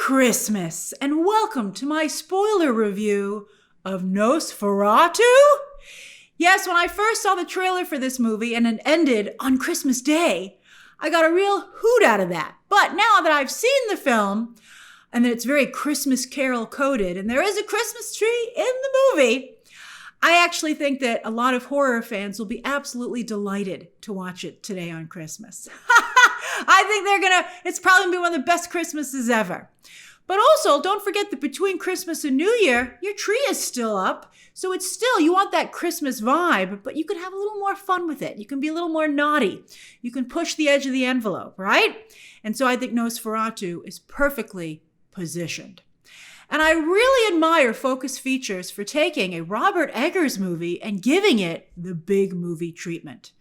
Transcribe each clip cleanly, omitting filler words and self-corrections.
Christmas, and welcome to my spoiler review of Nosferatu. Yes, when I first saw the trailer for this movie and it ended on Christmas Day, I got a real hoot out of that. But now that I've seen the film, and that it's very Christmas Carol coded, and there is a Christmas tree in the movie, I actually think that a lot of horror fans will be absolutely delighted to watch it today on Christmas. I think it's probably gonna be one of the best Christmases ever. But also, don't forget that between Christmas and New Year, your tree is still up. So you want that Christmas vibe, but you can have a little more fun with it. You can be a little more naughty. You can push the edge of the envelope, right? And so I think Nosferatu is perfectly positioned. And I really admire Focus Features for taking a Robert Eggers movie and giving it the big movie treatment.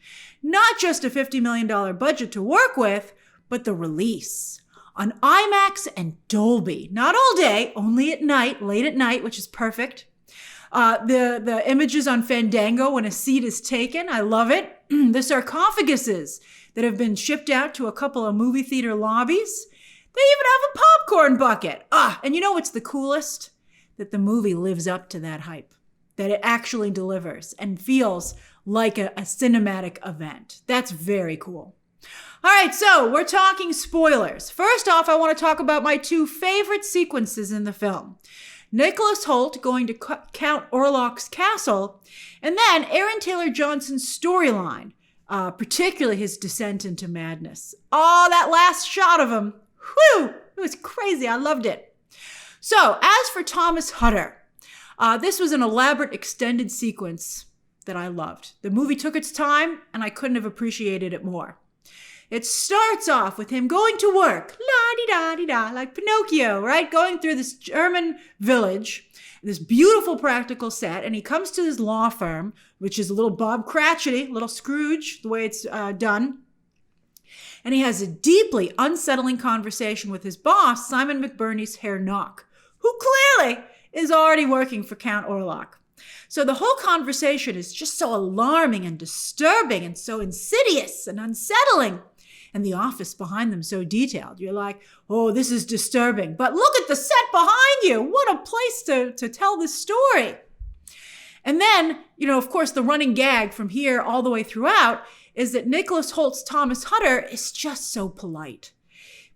Not just a $50 million budget to work with, but the release on IMAX and Dolby. Not all day, only at night, late at night, which is perfect. The images on Fandango when a seat is taken, I love it. The sarcophaguses that have been shipped out to a couple of movie theater lobbies. They even have a popcorn bucket. And you know what's the coolest? That the movie lives up to that hype. That it actually delivers and feels like a cinematic event. That's very cool. All right, so we're talking spoilers. First off, I want to talk about my two favorite sequences in the film. Nicholas Hoult going to Count Orlok's castle, and then Aaron Taylor Johnson's storyline, particularly his descent into madness. Oh, that last shot of him. Whew, it was crazy. I loved it. So, as for Thomas Hutter, this was an elaborate extended sequence that I loved. The movie took its time, and I couldn't have appreciated it more. It starts off with him going to work, la-di-da-di-da, like Pinocchio, right? Going through this German village, this beautiful practical set, and he comes to his law firm, which is a little Bob Cratchity, little Scrooge, the way it's done. And he has a deeply unsettling conversation with his boss, Simon McBurney's Herr Knock, who clearly is already working for Count Orlok. So the whole conversation is just so alarming and disturbing and so insidious and unsettling. And the office behind them so detailed. You're like, oh, this is disturbing. But look at the set behind you. What a place to tell this story. And then, of course, the running gag from here all the way throughout is that Nicholas Hoult's Thomas Hutter is just so polite.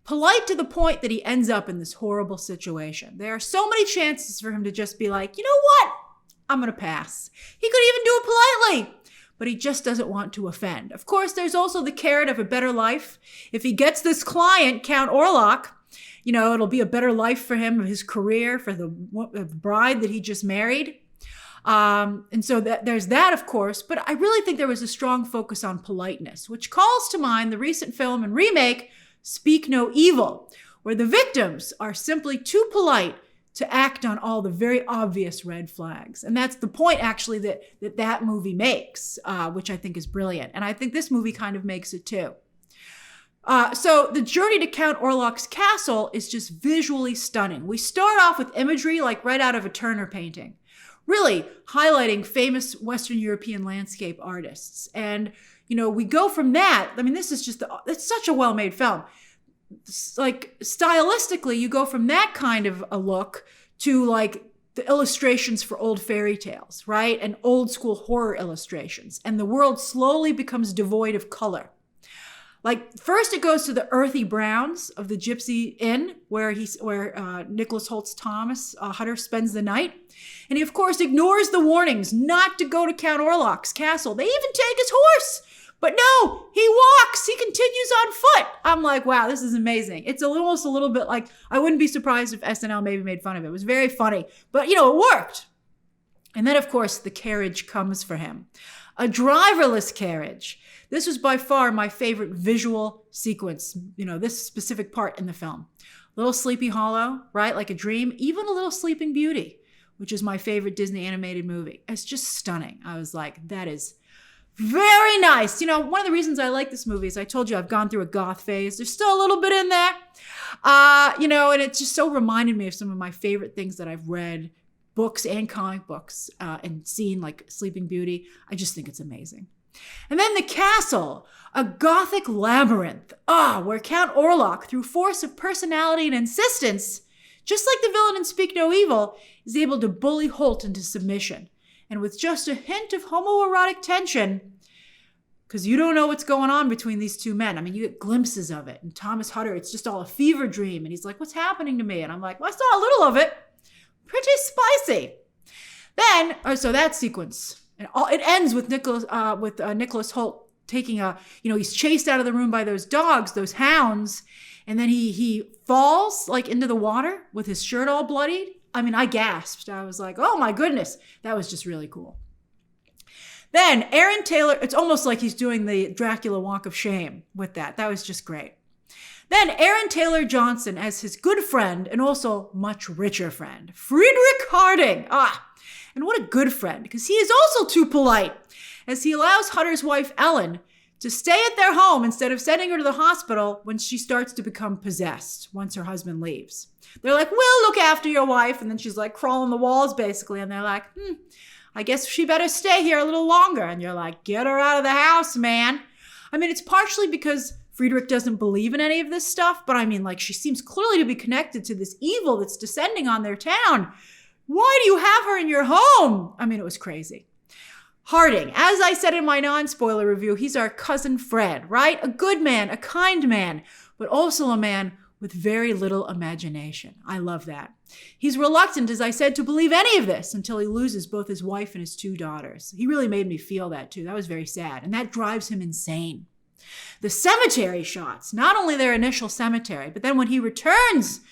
Polite to the point that he ends up in this horrible situation. There are so many chances for him to just be like, you know what? I'm going to pass. He could even do it politely, but he just doesn't want to offend. Of course, there's also the carrot of a better life. If he gets this client, Count Orlok, it'll be a better life for him, his career, for the bride that he just married. And so there's that, of course, but I really think there was a strong focus on politeness, which calls to mind the recent film and remake, Speak No Evil, where the victims are simply too polite to act on all the very obvious red flags. And that's the point, actually, that movie makes, which I think is brilliant. And I think this movie kind of makes it too. So the journey to Count Orlok's castle is just visually stunning. We start off with imagery like right out of a Turner painting, really highlighting famous Western European landscape artists. And, we go from that. I mean, this is it's such a well-made film. Like stylistically, you go from that kind of a look to like the illustrations for old fairy tales, right? And old school horror illustrations. And the world slowly becomes devoid of color. Like first it goes to the earthy browns of the Gypsy Inn where Nicholas Hoult's Thomas Hutter spends the night. And he of course ignores the warnings not to go to Count Orlok's castle. They even take his horse. But no, he walks. He continues on foot. I'm like, wow, this is amazing. It's almost a little bit like, I wouldn't be surprised if SNL maybe made fun of it. It was very funny. But, it worked. And then, of course, the carriage comes for him. A driverless carriage. This was by far my favorite visual sequence, this specific part in the film. Little Sleepy Hollow, right? Like a dream. Even a little Sleeping Beauty, which is my favorite Disney animated movie. It's just stunning. I was like, that is very nice. One of the reasons I like this movie is I told you I've gone through a goth phase. There's still a little bit in there, and it just so reminded me of some of my favorite things that I've read, books and comic books, and seen like Sleeping Beauty. I just think it's amazing. And then the castle, a gothic labyrinth, where Count Orlok, through force of personality and insistence, just like the villain in Speak No Evil, is able to bully Hoult into submission. And with just a hint of homoerotic tension, because you don't know what's going on between these two men. I mean, you get glimpses of it. And Thomas Hutter, it's just all a fever dream. And he's like, what's happening to me? And I'm like, well, I saw a little of it. Pretty spicy. Then, so that sequence, and it ends with Nicholas Hoult taking he's chased out of the room by those dogs, those hounds. And then he falls like into the water with his shirt all bloodied. I mean, I gasped. I was like, oh my goodness. That was just really cool. Then Aaron Taylor, it's almost like he's doing the Dracula walk of shame with that. That was just great. Then Aaron Taylor Johnson as his good friend and also much richer friend, Friedrich Harding. And what a good friend, because he is also too polite, as he allows Hutter's wife, Ellen, to stay at their home instead of sending her to the hospital when she starts to become possessed once her husband leaves. They're like, we'll look after your wife. And then she's like crawling the walls, basically. And they're like, I guess she better stay here a little longer. And you're like, get her out of the house, man. I mean, it's partially because Friedrich doesn't believe in any of this stuff, but I mean, like, she seems clearly to be connected to this evil that's descending on their town. Why do you have her in your home? I mean, it was crazy. Harding, as I said in my non-spoiler review, he's our cousin Fred, right? A good man, a kind man, but also a man with very little imagination. I love that. He's reluctant, as I said, to believe any of this until he loses both his wife and his two daughters. He really made me feel that too. That was very sad. And that drives him insane. The cemetery shots, not only their initial cemetery, but then when he returns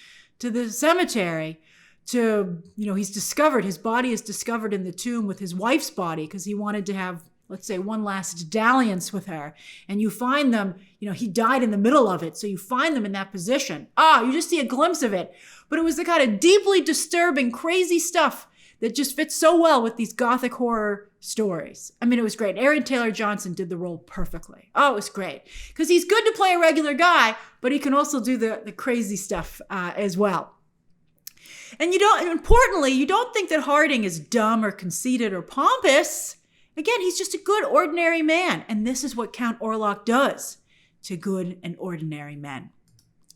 to the cemetery he's discovered, his body is discovered in the tomb with his wife's body because he wanted to have, let's say, one last dalliance with her. And you find them, he died in the middle of it. So you find them in that position. You just see a glimpse of it. But it was the kind of deeply disturbing, crazy stuff that just fits so well with these gothic horror stories. I mean, it was great. Aaron Taylor Johnson did the role perfectly. It was great. Because he's good to play a regular guy, but he can also do the crazy stuff as well. And importantly, you don't think that Harding is dumb or conceited or pompous. Again, he's just a good, ordinary man. And this is what Count Orlok does to good and ordinary men.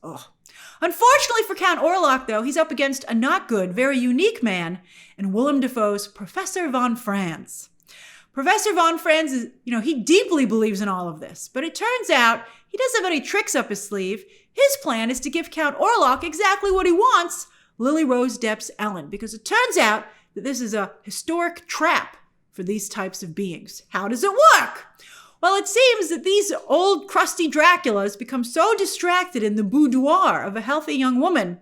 Unfortunately for Count Orlok, though, he's up against a not good, very unique man in Willem Dafoe's Professor von Franz. Professor von Franz is, he deeply believes in all of this. But it turns out he doesn't have any tricks up his sleeve. His plan is to give Count Orlok exactly what he wants, Lily Rose Depp's Ellen, because it turns out that this is a historic trap for these types of beings. How does it work? Well, it seems that these old crusty Draculas become so distracted in the boudoir of a healthy young woman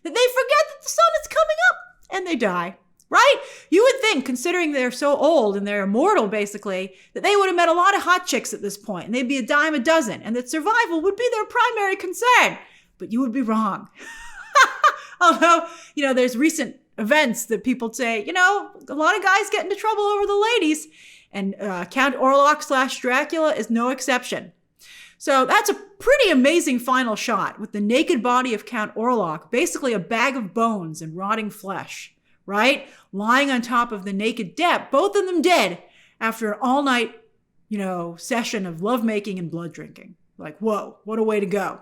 that they forget that the sun is coming up and they die, right? You would think, considering they're so old and they're immortal, basically, that they would have met a lot of hot chicks at this point and they'd be a dime a dozen and that survival would be their primary concern. But you would be wrong. Although, there's recent events that people say, a lot of guys get into trouble over the ladies. And Count Orlok / Dracula is no exception. So that's a pretty amazing final shot with the naked body of Count Orlok, basically a bag of bones and rotting flesh, right? Lying on top of the naked Depp, both of them dead after an all-night, session of lovemaking and blood drinking. Like, whoa, what a way to go.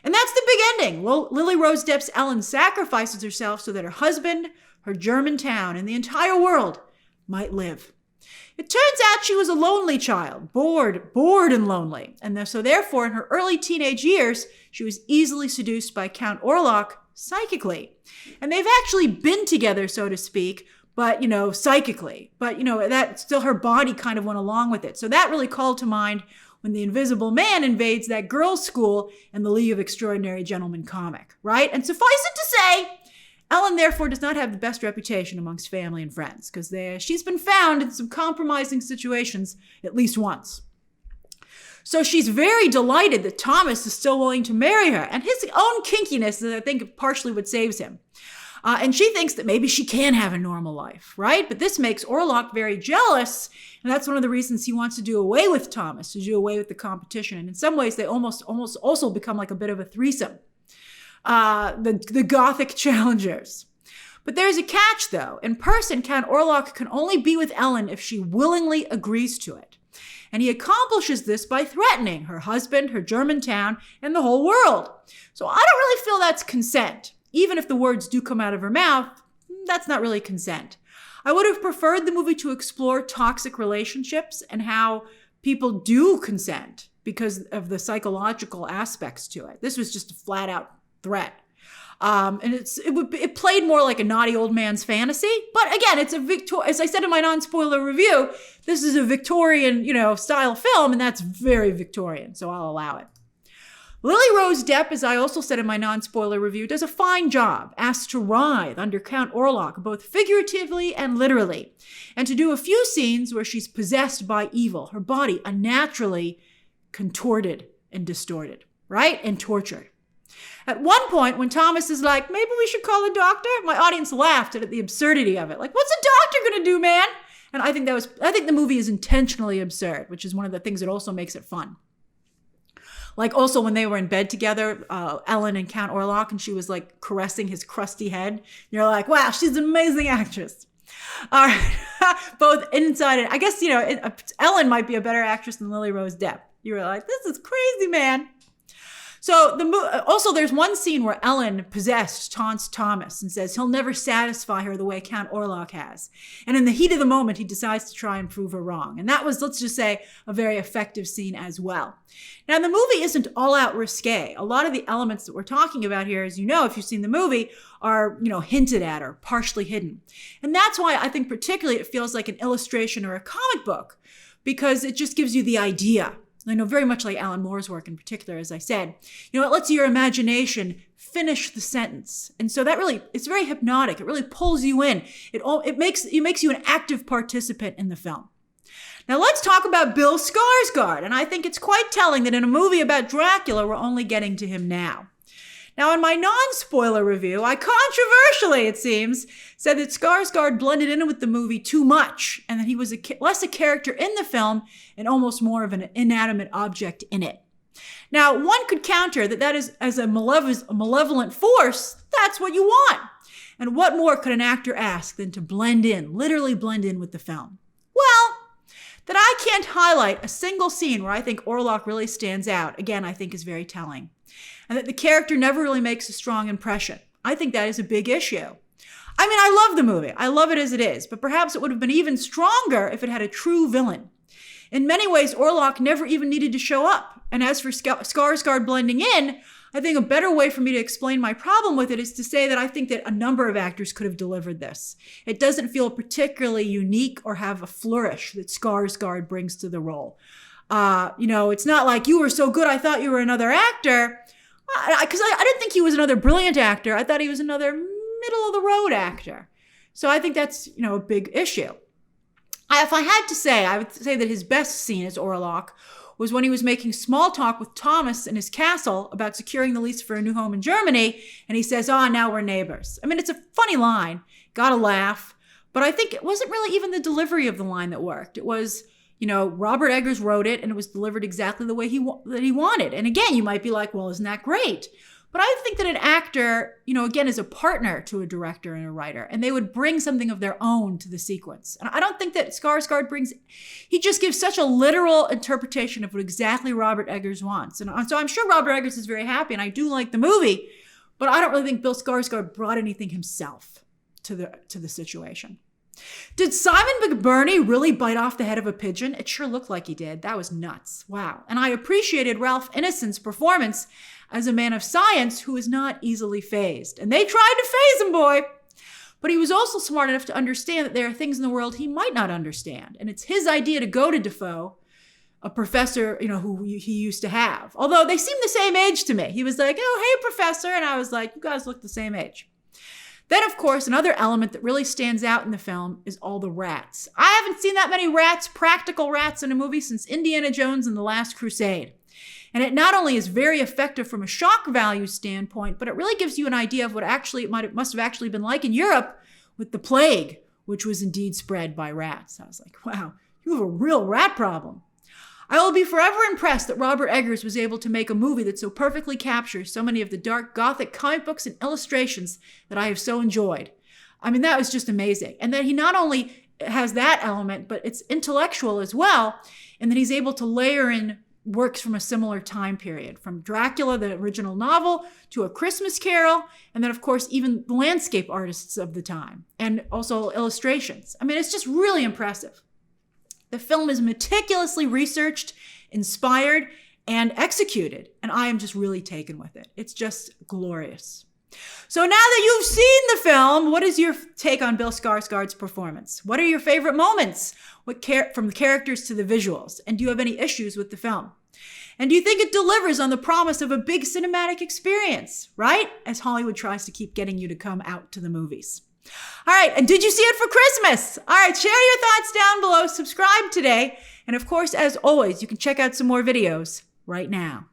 And that's the big ending. Lily Rose Depp's Ellen sacrifices herself so that her husband, her German town, and the entire world might live. It turns out she was a lonely child, bored and lonely. And so therefore, in her early teenage years, she was easily seduced by Count Orlok psychically. And they've actually been together, so to speak, but, psychically. But, that still her body kind of went along with it. So that really called to mind when the Invisible Man invades that girls' school in the League of Extraordinary Gentlemen comic, right? And suffice it to say, Ellen, therefore, does not have the best reputation amongst family and friends because she's been found in some compromising situations at least once. So she's very delighted that Thomas is still willing to marry her, and his own kinkiness, I think, partially what saves him. And she thinks that maybe she can have a normal life, right? But this makes Orlok very jealous, and that's one of the reasons he wants to do away with Thomas, to do away with the competition. And in some ways, they almost also become like a bit of a threesome. The Gothic challengers. But there's a catch, though. In person, Count Orlok can only be with Ellen if she willingly agrees to it. And he accomplishes this by threatening her husband, her German town, and the whole world. So I don't really feel that's consent. even if the words do come out of her mouth, that's not really consent. I would have preferred the movie to explore toxic relationships and how people do consent because of the psychological aspects to it. This was just a flat out threat. And it played more like a naughty old man's fantasy. But again, it's as I said in my non-spoiler review, this is a Victorian, style film, and that's very Victorian, so I'll allow it. Lily Rose Depp, as I also said in my non-spoiler review, does a fine job, asked to writhe under Count Orlok, both figuratively and literally, and to do a few scenes where she's possessed by evil, her body unnaturally contorted and distorted, right? And tortured. At one point, when Thomas is like, maybe we should call a doctor, my audience laughed at the absurdity of it. Like, what's a doctor going to do, man? And I think the movie is intentionally absurd, which is one of the things that also makes it fun. Like also when they were in bed together, Ellen and Count Orlok, and she was like caressing his crusty head. You're like, wow, she's an amazing actress. All right. Both inside and I guess, Ellen might be a better actress than Lily Rose Depp. You were like, this is crazy, man. So also there's one scene where Ellen, possessed, taunts Thomas and says he'll never satisfy her the way Count Orlok has. And in the heat of the moment, he decides to try and prove her wrong. And that was, let's just say, a very effective scene as well. Now, the movie isn't all out risque. A lot of the elements that we're talking about here, as you know, if you've seen the movie, are, hinted at or partially hidden. And that's why I think particularly it feels like an illustration or a comic book, because it just gives you the idea. I know very much like Alan Moore's work in particular, as I said, it lets your imagination finish the sentence. And so that really, it's very hypnotic. It really pulls you in. It makes you an active participant in the film. Now let's talk about Bill Skarsgard. And I think it's quite telling that in a movie about Dracula, we're only getting to him now. Now, in my non-spoiler review, I controversially, it seems, said that Skarsgard blended in with the movie too much and that he was less a character in the film and almost more of an inanimate object in it. Now, one could counter that is, as a malevolent force, that's what you want. And what more could an actor ask than to blend in, literally blend in with the film? Well, that I can't highlight a single scene where I think Orlok really stands out, again, I think is very telling. And that the character never really makes a strong impression. I think that is a big issue. I mean, I love the movie. I love it as it is, but perhaps it would have been even stronger if it had a true villain. In many ways, Orlok never even needed to show up. And as for Skarsgard blending in, I think a better way for me to explain my problem with it is to say that I think that a number of actors could have delivered this. It doesn't feel particularly unique or have a flourish that Skarsgard brings to the role. It's not like you were so good I thought you were another actor. Because I didn't think he was another brilliant actor. I thought he was another middle-of-the-road actor. So I think that's, a big issue. If I had to say, I would say that his best scene as Orlok was when he was making small talk with Thomas in his castle about securing the lease for a new home in Germany. And he says, now we're neighbors. I mean, it's a funny line. Gotta laugh. But I think it wasn't really even the delivery of the line that worked. It was... Robert Eggers wrote it and it was delivered exactly the way that he wanted. And again, you might be like, well, isn't that great? But I think that an actor, again, is a partner to a director and a writer, and they would bring something of their own to the sequence. And I don't think that Skarsgård he just gives such a literal interpretation of what exactly Robert Eggers wants. And so I'm sure Robert Eggers is very happy, and I do like the movie, but I don't really think Bill Skarsgård brought anything himself to the situation. Did Simon McBurney really bite off the head of a pigeon? It sure looked like he did. That was nuts. Wow. And I appreciated Ralph Ineson's performance as a man of science who is not easily fazed. And they tried to faze him, boy. But he was also smart enough to understand that there are things in the world he might not understand. And it's his idea to go to Dafoe, a professor, who he used to have. Although they seem the same age to me. He was like, oh, hey, professor. And I was like, you guys look the same age. Then, of course, another element that really stands out in the film is all the rats. I haven't seen that many practical rats in a movie since Indiana Jones and the Last Crusade. And it not only is very effective from a shock value standpoint, but it really gives you an idea of what it must have actually been like in Europe with the plague, which was indeed spread by rats. I was like, wow, you have a real rat problem. I will be forever impressed that Robert Eggers was able to make a movie that so perfectly captures so many of the dark Gothic comic books and illustrations that I have so enjoyed. I mean, that was just amazing. And that he not only has that element, but it's intellectual as well, and that he's able to layer in works from a similar time period, from Dracula, the original novel, to A Christmas Carol, and then, of course, even the landscape artists of the time, and also illustrations. I mean, it's just really impressive. The film is meticulously researched, inspired, and executed, and I am just really taken with it. It's just glorious. So now that you've seen the film, what is your take on Bill Skarsgård's performance? What are your favorite moments from the characters to the visuals? And do you have any issues with the film? And do you think it delivers on the promise of a big cinematic experience, right? As Hollywood tries to keep getting you to come out to the movies. All right, and did you see it for Christmas? All right, share your thoughts down below, subscribe today, and of course, as always, you can check out some more videos right now.